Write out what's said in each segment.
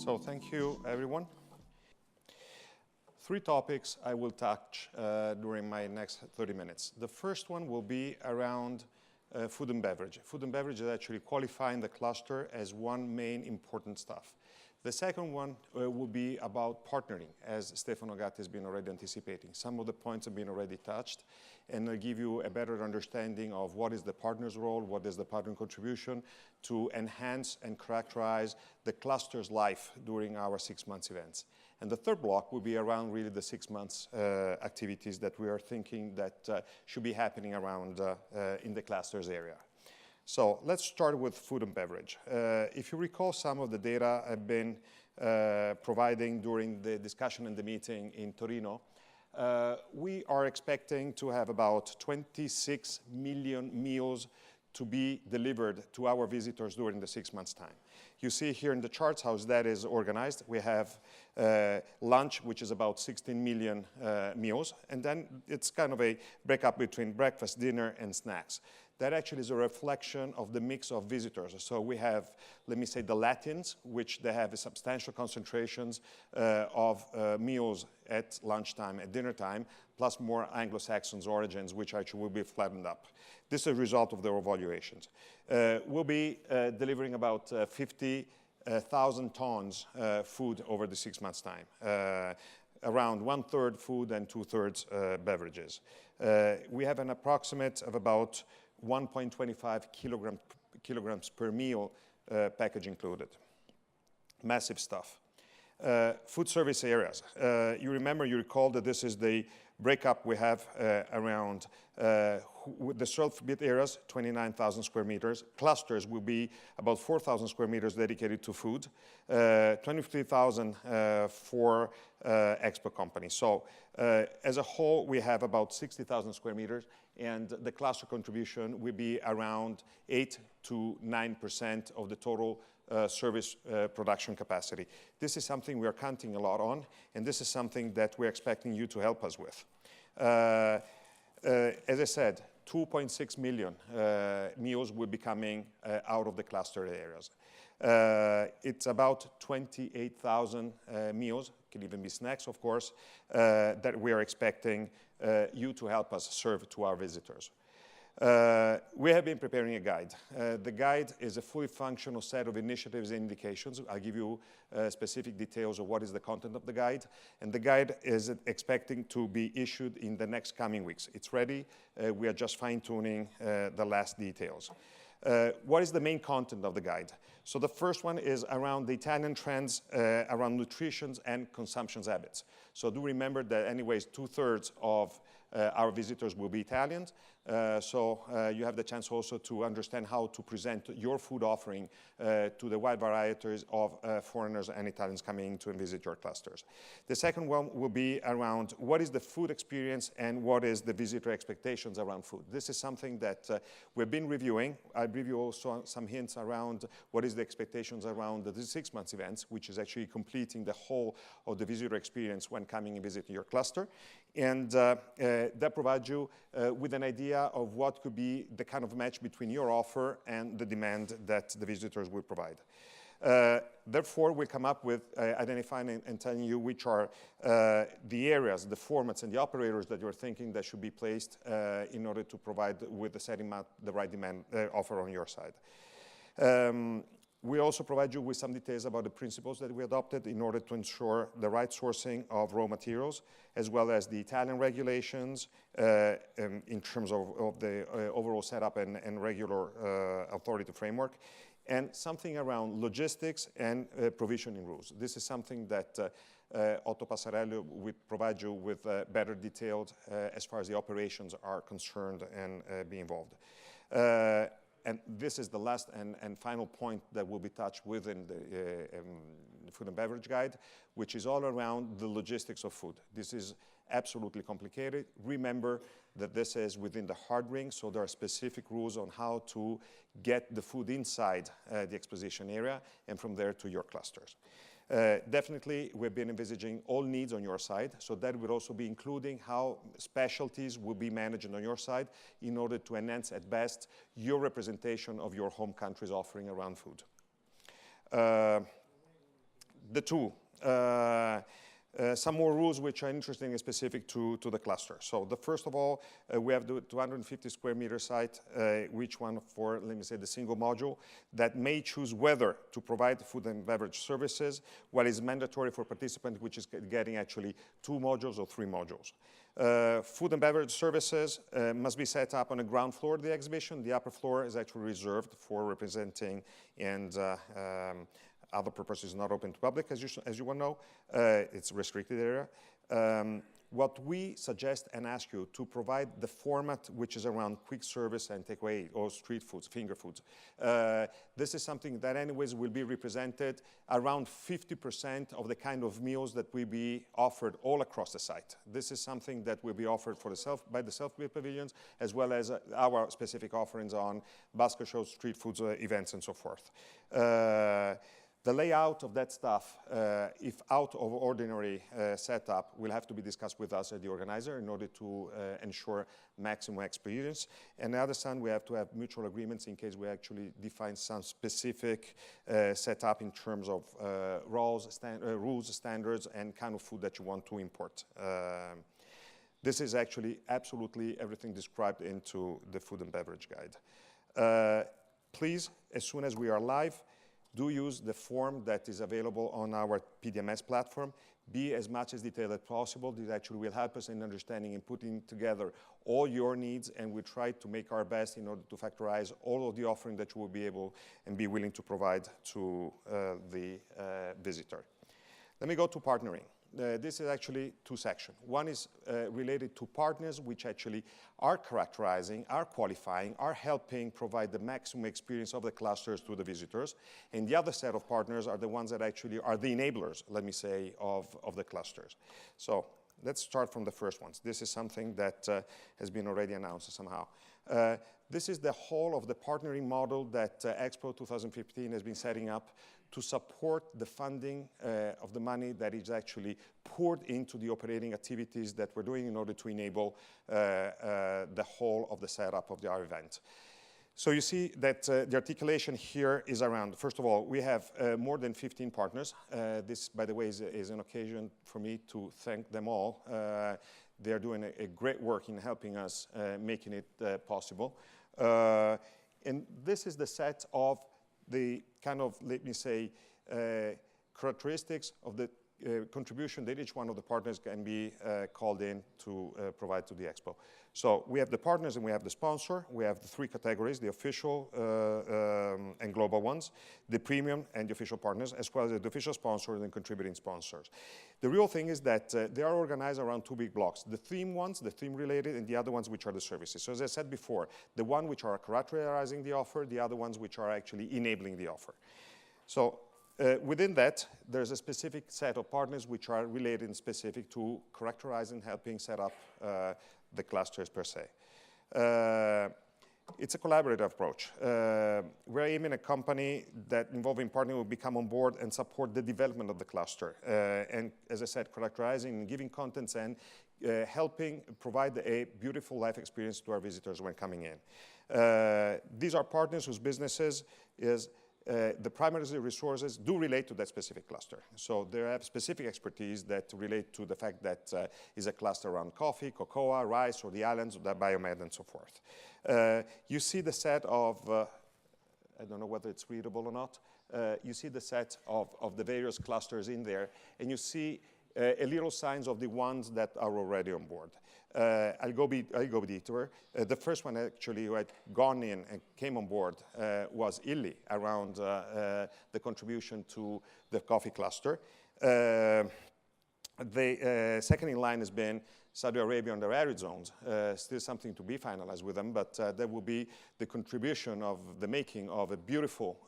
So thank you, everyone. Three topics I will touch during my next 30 minutes. The first one will be around food and beverage. Food and beverage is actually qualifying the cluster as one main important stuff. The second one will be about partnering, as Stefano Gatti has been already anticipating. Some of the points have been already touched, and I'll give you a better understanding of what is the partner's role, what is the partner contribution to enhance and characterize the cluster's life during our 6 months events. And the third block will be around really the 6 months activities that we are thinking that should be happening around in the clusters area. So let's start with food and beverage. If you recall some of the data I've been providing during the discussion and the meeting in Torino, we are expecting to have about 26 million meals to be delivered to our visitors during the 6 months' time. You see here in the charts how that is organized. We have lunch, which is about 16 million meals, and then it's kind of a breakup between breakfast, dinner, and snacks. That actually is a reflection of the mix of visitors. So we have, let me say, the Latins, which they have substantial concentrations of meals at lunchtime, at dinner time, plus more Anglo-Saxons origins, which actually will be flattened up. This is a result of their evaluations. We'll be delivering about 50,000 tons food over the 6 months' time. Around 1/3 food and 2/3 beverages. We have an approximate of about 1.25 kilograms per meal, package included. Massive stuff. Food service areas. You recall that this is the breakup we have around the serve-bit areas, 29,000 square meters. Clusters will be about 4,000 square meters dedicated to food, 23,000 for Expo companies. So as a whole, we have about 60,000 square meters, and the cluster contribution will be around 8 to 9% of the total service production capacity. This is something we are counting a lot on, and this is something that we're expecting you to help us with. As I said, 2.6 million meals will be coming out of the cluster areas. It's about 28,000 meals, can even be snacks, of course, that we are expecting you to help us serve to our visitors. We have been preparing a guide. The guide is a fully functional set of initiatives and indications. I'll give you specific details of what is the content of the guide. And the guide is expecting to be issued in the next coming weeks. It's ready. We are just fine-tuning the last details. What is the main content of the guide? So the first one is around the Italian trends around nutrition and consumption habits. So do remember that anyways 2/3 of our visitors will be Italians. So you have the chance also to understand how to present your food offering to the wide varieties of foreigners and Italians coming to visit your clusters. The second one will be around what is the food experience and what is the visitor expectations around food. This is something that we've been reviewing. I'll give you also some hints around what is the expectations around the 6 months events, which is actually completing the whole of the visitor experience when coming and visiting your cluster. And that provides you with an idea of what could be the kind of match between your offer and the demand that the visitors will provide. Therefore, we come up with identifying and telling you which are the areas, the formats, and the operators that you're thinking that should be placed in order to provide with the setting up the right demand offer on your side. We also provide you with some details about the principles that we adopted in order to ensure the right sourcing of raw materials, as well as the Italian regulations in terms of the overall setup and regular authority framework, and something around logistics and provisioning rules. This is something that Otto Passarello will provide you with better detailed as far as the operations are concerned and be involved. And this is the last and final point that will be touched within the food and beverage guide, which is all around the logistics of food. This is absolutely complicated. Remember that this is within the hard ring, so there are specific rules on how to get the food inside the exposition area and from there to your clusters. Definitely, we've been envisaging all needs on your side, so that will also be including how specialties will be managed on your side in order to enhance at best your representation of your home country's offering around food. the two. Some more rules which are interesting and specific to the cluster. So the first of all, we have the 250 square meter site, which one for, let me say, the single module that may choose whether to provide food and beverage services, what is mandatory for participant, which is getting actually 2 modules or 3 modules. Food and beverage services must be set up on the ground floor of the exhibition. The upper floor is actually reserved for representing and other purposes not open to public, as you well know. It's a restricted area. What we suggest and ask you to provide the format which is around quick service and takeaway or street foods, finger foods. This is something that anyways will be represented around 50% of the kind of meals that will be offered all across the site. This is something that will be offered for by the self-built pavilions, as well as our specific offerings on basket shows, street foods events, and so forth. The layout of that stuff, if out of ordinary setup, will have to be discussed with us as the organizer in order to ensure maximum experience. And on the other side, we have to have mutual agreements in case we actually define some specific setup in terms of rules, standards, and kind of food that you want to import. This is actually absolutely everything described into the food and beverage guide. Please, as soon as we are live, do use the form that is available on our PDMS platform. Be as much as detailed as possible. This actually will help us in understanding and putting together all your needs, and we try to make our best in order to factorize all of the offering that you will be able and be willing to provide to the visitor. Let me go to partnering. This is actually 2 sections. One is related to partners which actually are characterizing, are qualifying, are helping provide the maximum experience of the clusters to the visitors. And the other set of partners are the ones that actually are the enablers, let me say, of the clusters. So let's start from the first ones. This is something that has been already announced somehow. This is the whole of the partnering model that Expo 2015 has been setting up to support the funding of the money that is actually poured into the operating activities that we're doing in order to enable the whole of the setup of our event. So you see that the articulation here is around, first of all, we have more than 15 partners. This, by the way, is an occasion for me to thank them all. They are doing a great work in helping us making it possible. And this is the set of the kind of, let me say, characteristics of the contribution that each one of the partners can be called in to provide to the Expo. So we have the partners and we have the sponsor. We have the 3 categories, the official and global ones, the premium and the official partners, as well as the official sponsors and contributing sponsors. The real thing is that they are organized around 2 big blocks, the theme ones, the theme related, and the other ones which are the services. So as I said before, the one which are characterizing the offer, the other ones which are actually enabling the offer. So within that, there's a specific set of partners which are related and specific to characterizing, helping set up the clusters per se. It's a collaborative approach. We're aiming a company that involving partner will become on board and support the development of the cluster. And as I said, characterizing and giving contents and helping provide a beautiful life experience to our visitors when coming in. These are partners whose businesses is the primary resources do relate to that specific cluster. So they have specific expertise that relate to the fact that is a cluster around coffee, cocoa, rice, or the islands, or the biomed, and so forth. You see the set of, I don't know whether it's readable or not, you see the set of the various clusters in there, and you see a little signs of the ones that are already on board. I'll go detour. The first one actually who had gone in and came on board was Illy around the contribution to the coffee cluster. The second in line has been Saudi Arabia on their arid zones. Still something to be finalized with them, but that will be the contribution of the making of a beautiful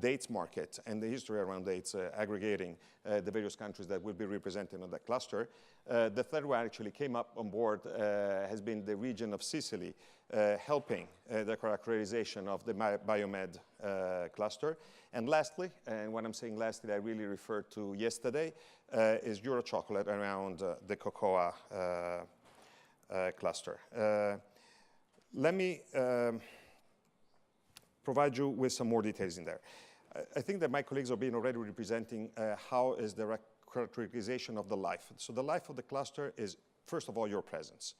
dates market and the history around dates, aggregating the various countries that will be represented on that cluster. The third one actually came up on board has been the region of Sicily, helping the characterization of the biomed cluster. And lastly, and when I'm saying lastly, I really refer to yesterday, is Euro Chocolate around the cocoa cluster. Let me provide you with some more details in there. I think that my colleagues have been already representing how is the characterization of the life. So the life of the cluster is, first of all, your presence.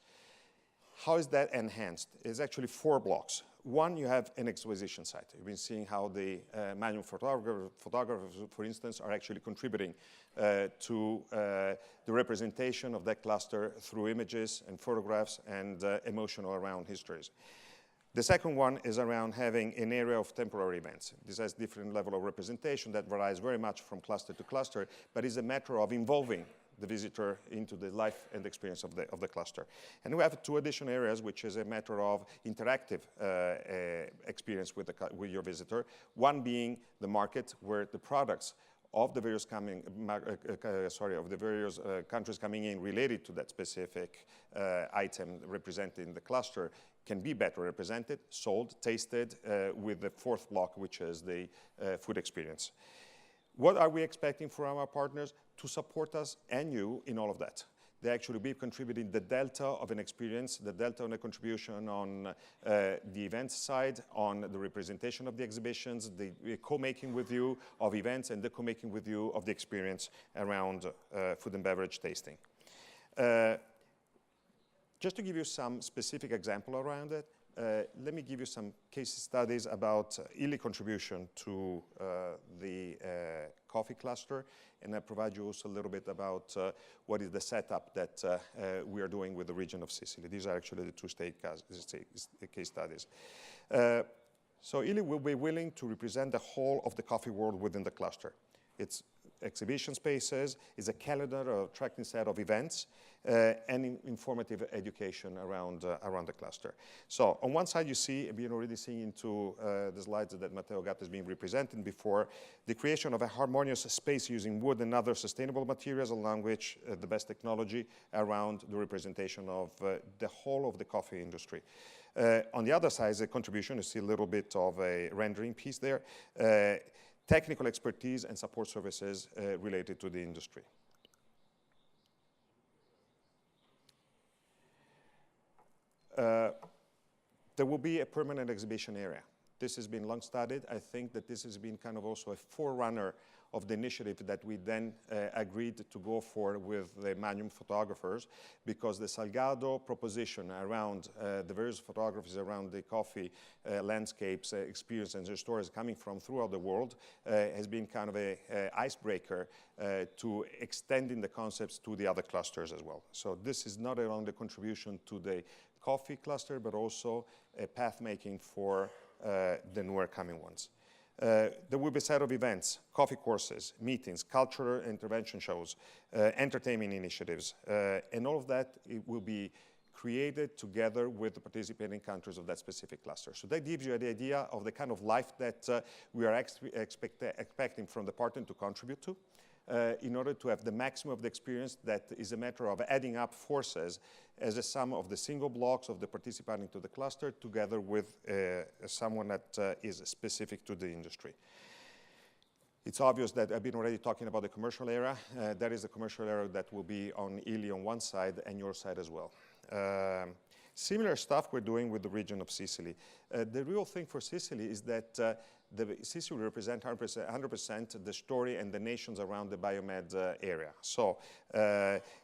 How is that enhanced? It's actually 4 blocks. One, you have an exposition site. You've been seeing how the manual photographers, for instance, are actually contributing to the representation of that cluster through images and photographs and emotional around histories. The second one is around having an area of temporary events. This has different level of representation that varies very much from cluster to cluster, but is a matter of involving the visitor into the life and experience of the cluster. And we have 2 additional areas, which is a matter of interactive experience with your visitor. One being the market, where the products of the various countries coming in related to that specific item represented in the cluster can be better represented, sold, tasted, with the 4th block, which is the food experience. What are we expecting from our partners? To support us and you in all of that. They actually be contributing the delta of an experience, the delta on the contribution on the events side, on the representation of the exhibitions, the co-making with you of events, and the co-making with you of the experience around food and beverage tasting. Just to give you some specific example around it, let me give you some case studies about Illy contribution to the coffee cluster, and I provide you also a little bit about what is the setup that we are doing with the region of Sicily. These are actually the 2 case studies. So Illy will be willing to represent the whole of the coffee world within the cluster. It's exhibition spaces, is a calendar or attracting set of events, and informative education around the cluster. So on one side you see, and we're already seeing into the slides that Matteo Gatta has been representing before, the creation of a harmonious space using wood and other sustainable materials, along which the best technology around the representation of the whole of the coffee industry. On the other side, the contribution, you see a little bit of a rendering piece there, technical expertise and support services related to the industry. There will be a permanent exhibition area. This has been long studied. I think that this has been kind of also a forerunner of the initiative that we then agreed to go for with the manual photographers, because the Salgado proposition around the various photographies around the coffee landscapes, experience and their stories coming from throughout the world has been kind of a icebreaker to extending the concepts to the other clusters as well. So this is not only the contribution to the coffee cluster, but also a path making for the newer coming ones. There will be a set of events, coffee courses, meetings, cultural intervention shows, entertainment initiatives, and all of that it will be created together with the participating countries of that specific cluster. So that gives you the idea of the kind of life that we are expecting from the partner to contribute to, in order to have the maximum of the experience that is a matter of adding up forces as a sum of the single blocks of the participating to the cluster together with someone that is specific to the industry. It's obvious that I've been already talking about the commercial area. That is the commercial area that will be on Illy on one side and your side as well. Similar stuff we're doing with the region of Sicily. The real thing for Sicily is that Sicily will represent 100% the story and the nations around the biomed area. So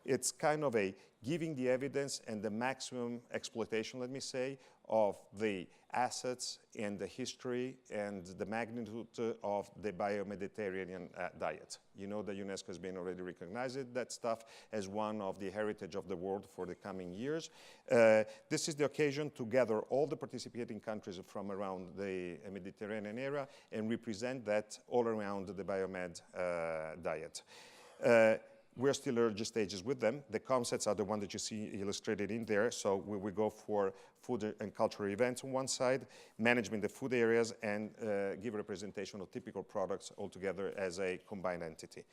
it's kind of a giving the evidence and the maximum exploitation, let me say, of the assets and the history and the magnitude of the bio-Mediterranean diet. You know that UNESCO has been already recognized that stuff as one of the heritage of the world for the coming years. This is the occasion to gather all the participating countries from around the Mediterranean area and represent that all around the biomed diet. We're still early stages with them. The concepts are the one that you see illustrated in there. So we will go for food and cultural events on one side, management the food areas, and give representation of typical products all together as a combined entity.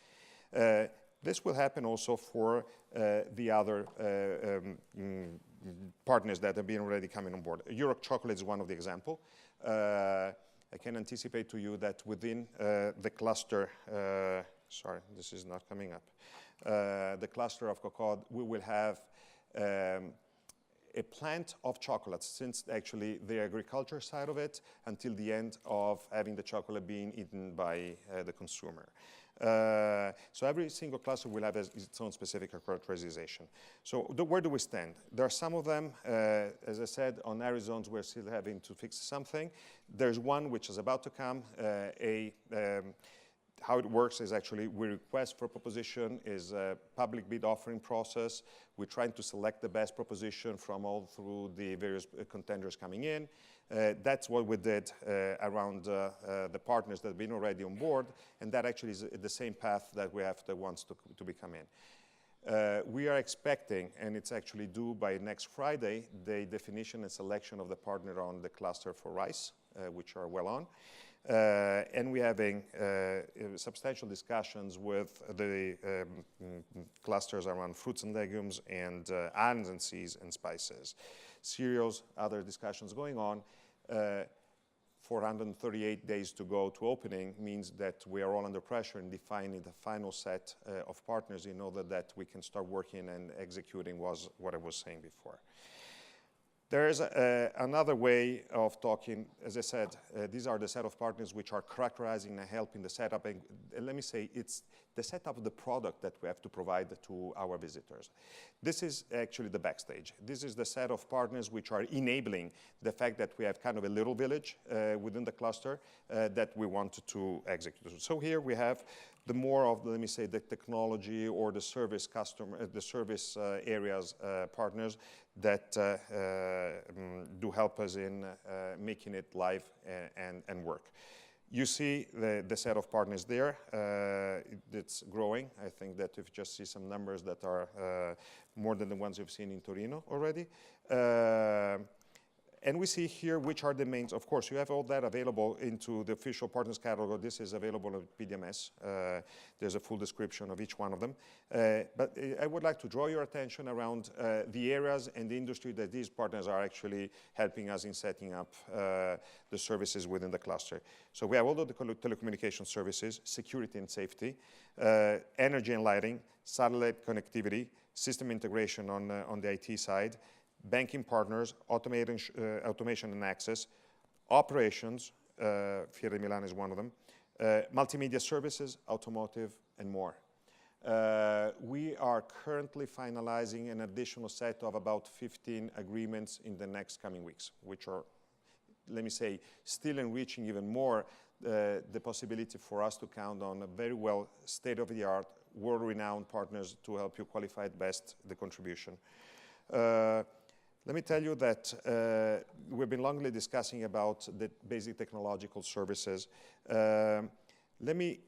This will happen also for the other partners that have been already coming on board. Europe Chocolate is one of the examples. I can anticipate to you that within the cluster, sorry, this is not coming up. The cluster of cocoa, we will have a plant of chocolates, since actually the agriculture side of it, until the end of having the chocolate being eaten by the consumer. So every single cluster will have its own specific characterization. So where do we stand? There are some of them, as I said, on area zones we're still having to fix something. There's one which is about to come. How it works is actually we request for proposition is a public bid offering process. We're trying to select the best proposition from all through the various contenders coming in. That's what we did around the partners that have been already on board, and that actually is the same path that we have the ones to become in. We are expecting, and it's actually due by next Friday, the definition and selection of the partner on the cluster for rice, which are well on. And we're having substantial discussions with the clusters around fruits and legumes and islands and seas and spices. Cereals, other discussions going on. 438 days to go to opening means that we are all under pressure in defining the final set of partners in order that we can start working and executing was what I was saying before. There is another way of talking. As I said, these are the set of partners which are characterizing and helping the setup. And let me say, it's the setup of the product that we have to provide to our visitors. This is actually the backstage. This is the set of partners which are enabling the fact that we have kind of a little village within the cluster that we want to execute. So here we have the more of, let me say, the technology or the service customer, the service areas partners that do help us in making it live and work. You see the set of partners there. It's growing. I think that if you just see some numbers that are more than the ones you've seen in Torino already. And we see here which are the main. Of course, you have all that available into the official partners catalog. This is available at PDMS. There's a full description of each one of them. But I would like to draw your attention around the areas and the industry that these partners are actually helping us in setting up the services within the cluster. So we have all of the telecommunication services, security and safety, energy and lighting, satellite connectivity, system integration on the IT side, banking partners, automation and access, operations, Fiera di Milano is one of them, multimedia services, automotive, and more. We are currently finalizing an additional set of about 15 agreements in the next coming weeks, which are, let me say, still enriching even more the possibility for us to count on a very well state-of-the-art, world-renowned partners to help you qualify at best the contribution. Let me tell you that we've been longly discussing about the basic technological services. Let me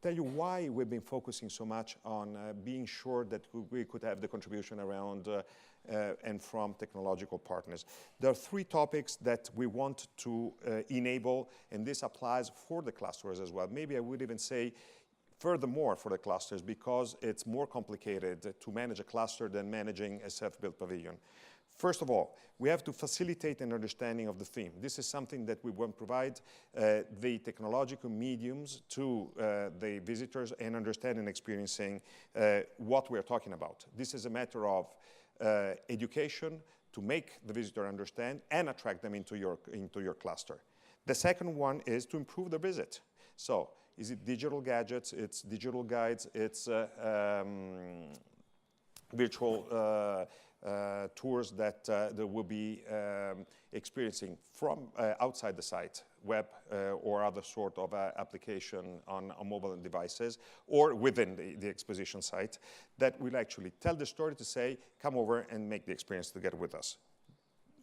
tell you why we've been focusing so much on being sure that we could have the contribution around and from technological partners. There are three topics that we want to enable, and this applies for the clusters as well. Maybe I would even say furthermore for the clusters, because it's more complicated to manage a cluster than managing a self-built pavilion. First of all, we have to facilitate an understanding of the theme. This is something that we want to provide the technological mediums to the visitors and understand and experiencing what we're talking about. This is a matter of education to make the visitor understand and attract them into your cluster. The second one is to improve the visit. So, is it digital gadgets, it's digital guides, it's virtual tours that they will be experiencing from outside the site, web or other sort of application on mobile devices, or within the exposition site, that will actually tell the story to say, come over and make the experience together with us.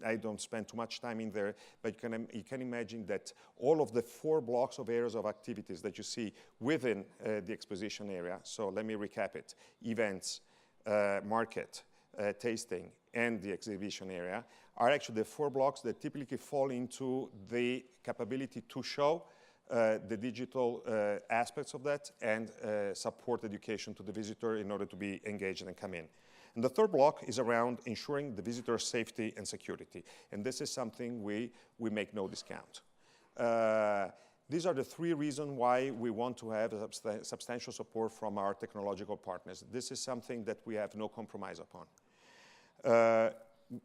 I don't spend too much time in there, but you can imagine that all of the 4 blocks of areas of activities that you see within the exposition area, so let me recap it, events, market, tasting, and the exhibition area, are actually the 4 blocks that typically fall into the capability to show the digital aspects of that and support education to the visitor in order to be engaged and come in. And the third block is around ensuring the visitor's safety and security. And this is something we make no discount. These are the 3 reasons why we want to have a substantial support from our technological partners. This is something that we have no compromise upon.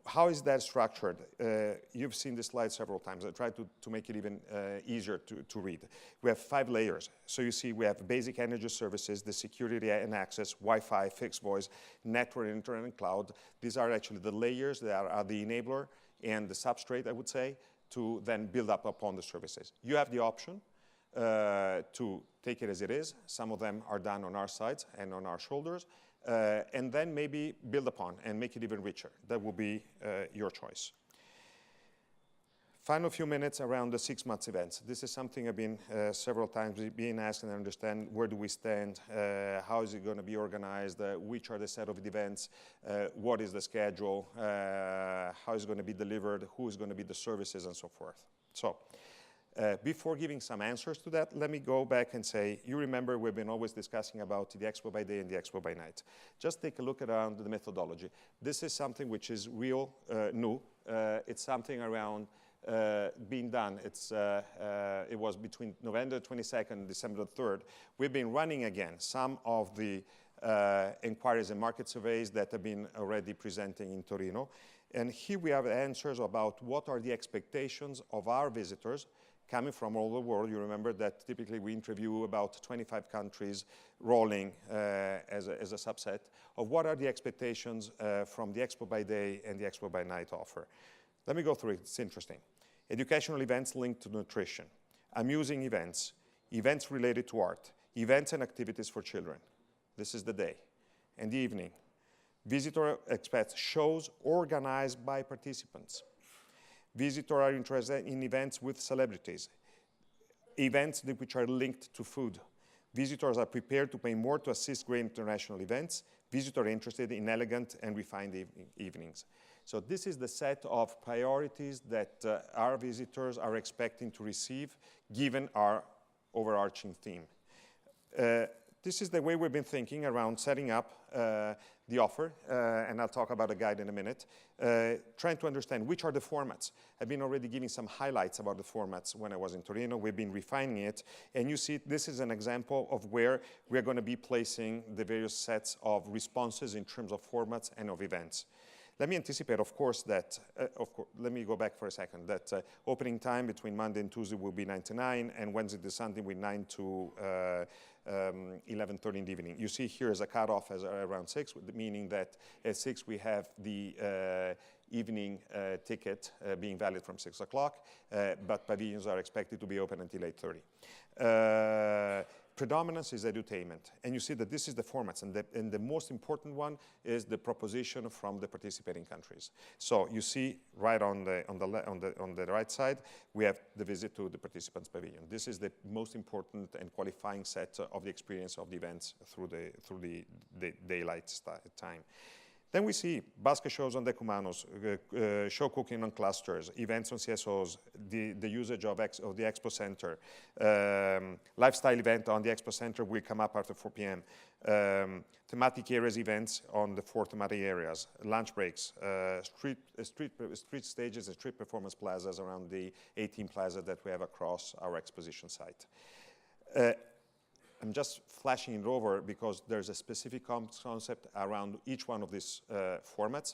How is that structured? You've seen this slide several times. I tried to make it even easier to read. We have 5 layers. So you see we have basic energy services, the security and access, Wi-Fi, fixed voice, network, internet, and cloud. These are actually the layers that are the enabler and the substrate, I would say, to then build up upon the services. You have the option to take it as it is. Some of them are done on our sides and on our shoulders. And then maybe build upon and make it even richer. That will be your choice. Final few minutes around the 6 months events. This is something I've been several times being asked and understand where do we stand, how is it going to be organized, which are the set of events, what is the schedule, how is it going to be delivered, who is going to be the services, and so forth. So. Before giving some answers to that, let me go back and say, you remember we've been always discussing about the Expo by day and the Expo by night. Just take a look around the methodology. This is something which is real new. It's something around being done. It was between November 22nd and December 3rd. We've been running again some of the inquiries and market surveys that have been already presenting in Torino. And here we have answers about what are the expectations of our visitors coming from all over the world. You remember that typically we interview about 25 countries rolling as a subset of what are the expectations from the Expo by day and the Expo by night offer. Let me go through it, it's interesting. Educational events linked to nutrition, amusing events, events related to art, events and activities for children. This is the day. And the evening, visitor expects shows organized by participants. Visitors are interested in events with celebrities, events which are linked to food. Visitors are prepared to pay more to assist great international events. Visitors are interested in elegant and refined evenings. So this is the set of priorities that our visitors are expecting to receive, given our overarching theme. This is the way we've been thinking around setting up the offer, and I'll talk about a guide in a minute, trying to understand which are the formats. I've been already giving some highlights about the formats when I was in Torino. We've been refining it, and you see this is an example of where we're going to be placing the various sets of responses in terms of formats and of events. Let me anticipate, of course, that, let me go back for a second, that opening time between Monday and Tuesday will be 9 to 9, and Wednesday to Sunday with 9 to 11:30 in the evening. You see here is a cutoff as around 6, meaning that at 6 we have the evening ticket being valid from 6 o'clock, but pavilions are expected to be open until 8:30. Predominance is edutainment, and you see that this is the formats, and the most important one is the proposition from the participating countries. So you see right on the right side, we have the visit to the participants' pavilion. This is the most important and qualifying set of the experience of the events through the daylight time. Then we see basket shows on decumanos, show cooking on clusters, events on CSOs, the usage of the Expo Center, lifestyle event on the Expo Center will come up after 4 p.m. Thematic areas events on the 4 thematic areas, lunch breaks, street stages and street performance plazas around the 18 plazas that we have across our exposition site. I'm just flashing it over because there's a specific concept around each one of these formats.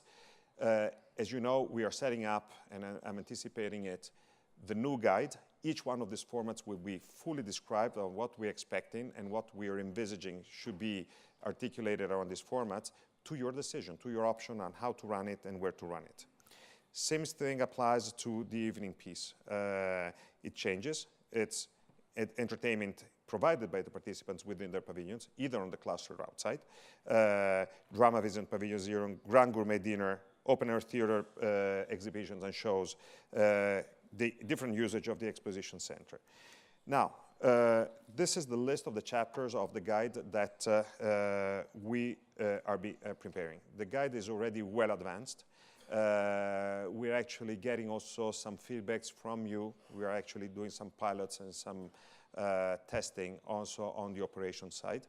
As you know, we are setting up, and I'm anticipating it, the new guide. Each one of these formats will be fully described on what we're expecting and what we are envisaging should be articulated around these formats to your decision, to your option on how to run it and where to run it. Same thing applies to the evening piece. It changes. It's entertainment provided by the participants within their pavilions, either on the cluster or outside. Drama Vision Pavilion Zero, Grand Gourmet Dinner, open air theater exhibitions and shows, the different usage of the exposition center. Now, this is the list of the chapters of the guide that we are preparing. The guide is already well advanced. We're actually getting also some feedbacks from you. We are actually doing some pilots and some testing also on the operations side.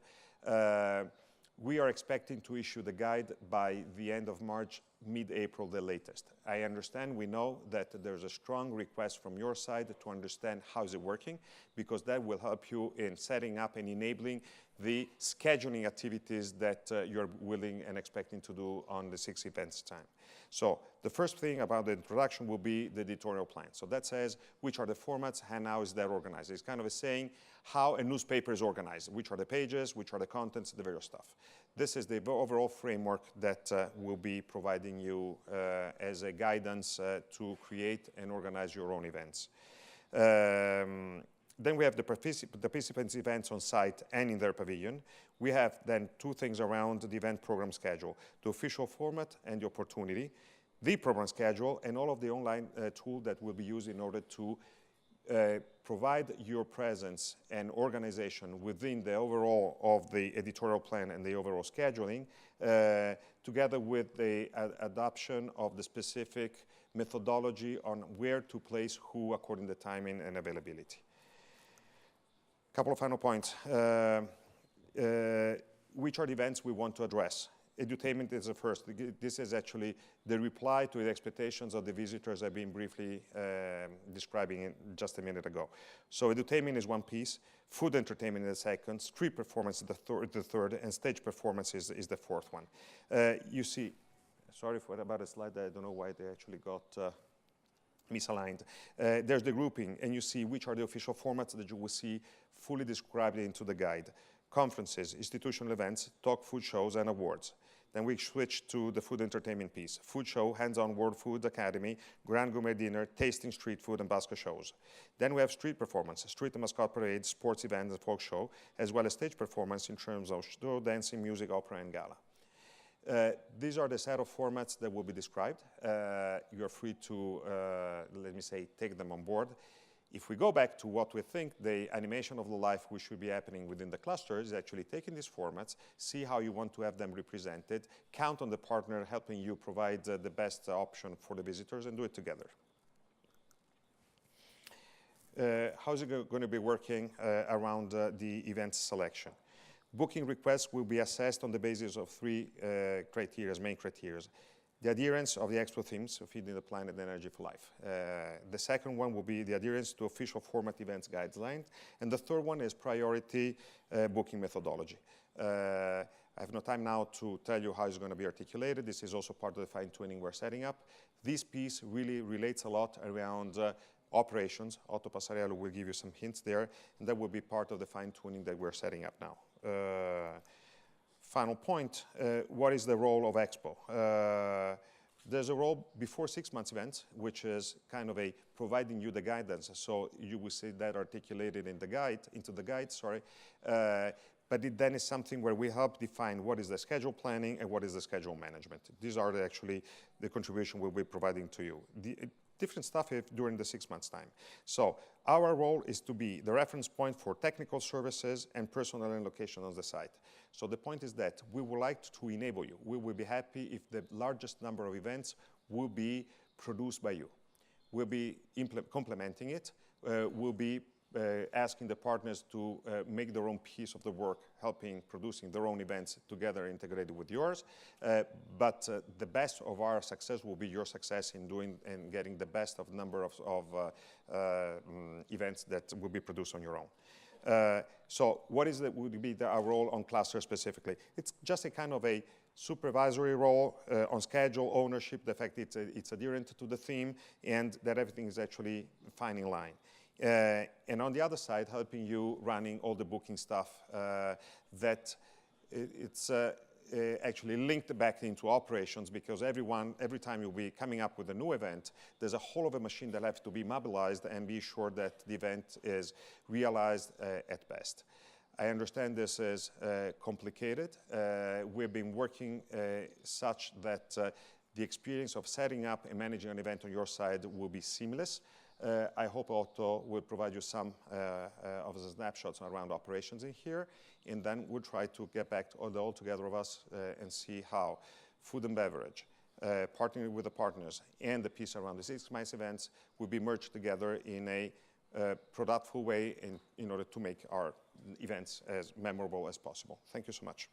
We are expecting to issue the guide by the end of March, mid-April, the latest. I understand, we know that there's a strong request from your side to understand how is it working, because that will help you in setting up and enabling the scheduling activities that you're willing and expecting to do on the 6 events time. So the first thing about the introduction will be the editorial plan. So that says which are the formats and how is that organized. It's kind of a saying how a newspaper is organized, which are the pages, which are the contents, the various stuff. This is the overall framework that will be providing you as a guidance to create and organize your own events. Then we have the participants' events on site and in their pavilion. We have then 2 things around the event program schedule, the official format and the opportunity, the program schedule, and all of the online tool that will be used in order to provide your presence and organization within the overall of the editorial plan and the overall scheduling, together with the adoption of the specific methodology on where to place who according to timing and availability. Couple of final points. Which are the events we want to address? Edutainment is the first. This is actually the reply to the expectations of the visitors I've been briefly describing just a minute ago. So edutainment is one piece, food entertainment is the second, street performance is the third, and stage performance is the fourth one. You see, sorry for about a slide that I don't know why they actually got misaligned. There's the grouping, and you see which are the official formats that you will see fully described into the guide. Conferences, institutional events, talk, food shows, and awards. Then we switch to the food entertainment piece. Food show, hands-on World Food Academy, Grand Gourmet Dinner, tasting street food, and basket shows. Then we have street performance, street and mascot parade, sports events, and folk show, as well as stage performance in terms of show, dancing, music, opera, and gala. These are the set of formats that will be described. You're free to, let me say, take them on board. If we go back to what we think the animation of the life which should be happening within the cluster is actually taking these formats, see how you want to have them represented, count on the partner helping you provide the best option for the visitors, and do it together. How is it going to be working around the event selection? Booking requests will be assessed on the basis of 3 criteria, main criteria. The adherence of the Expo themes, so feeding the planet and energy for life. The second one will be the adherence to official format events guidelines. And the third one is priority booking methodology. I have no time now to tell you how it's going to be articulated. This is also part of the fine-tuning we're setting up. This piece really relates a lot around operations. Otto Passarello will give you some hints there, and that will be part of the fine-tuning that we're setting up now. Final point, what is the role of Expo? There's a role before 6 months events, which is kind of a providing you the guidance. So you will see that articulated in the guide, but it then is something where we help define what is the schedule planning and what is the schedule management. These are actually the contribution we'll be providing to you. Different stuff during the 6 months time. So our role is to be the reference point for technical services and personnel and location on the site. So the point is that we would like to enable you. We will be happy if the largest number of events will be produced by you. We'll be complementing it. We'll be asking the partners to make their own piece of the work, helping producing their own events together integrated with yours. But the best of our success will be your success in doing and getting the best of number of events that will be produced on your own. So what is would be our role on cluster specifically? It's just a kind of a supervisory role on schedule, ownership, the fact it's adherent to the theme, and that everything is actually fine in line. And on the other side, helping you running all the booking stuff that it's actually linked back into operations, because every time you'll be coming up with a new event, there's a whole of a machine that has to be mobilized and be sure that the event is realized at best. I understand this is complicated. We've been working such that the experience of setting up and managing an event on your side will be seamless. I hope Otto will provide you some of the snapshots around operations in here, and then we'll try to get back to all together of us and see how food and beverage, partnering with the partners, and the piece around the 6 months events will be merged together in a productful way in order to make our events as memorable as possible. Thank you so much.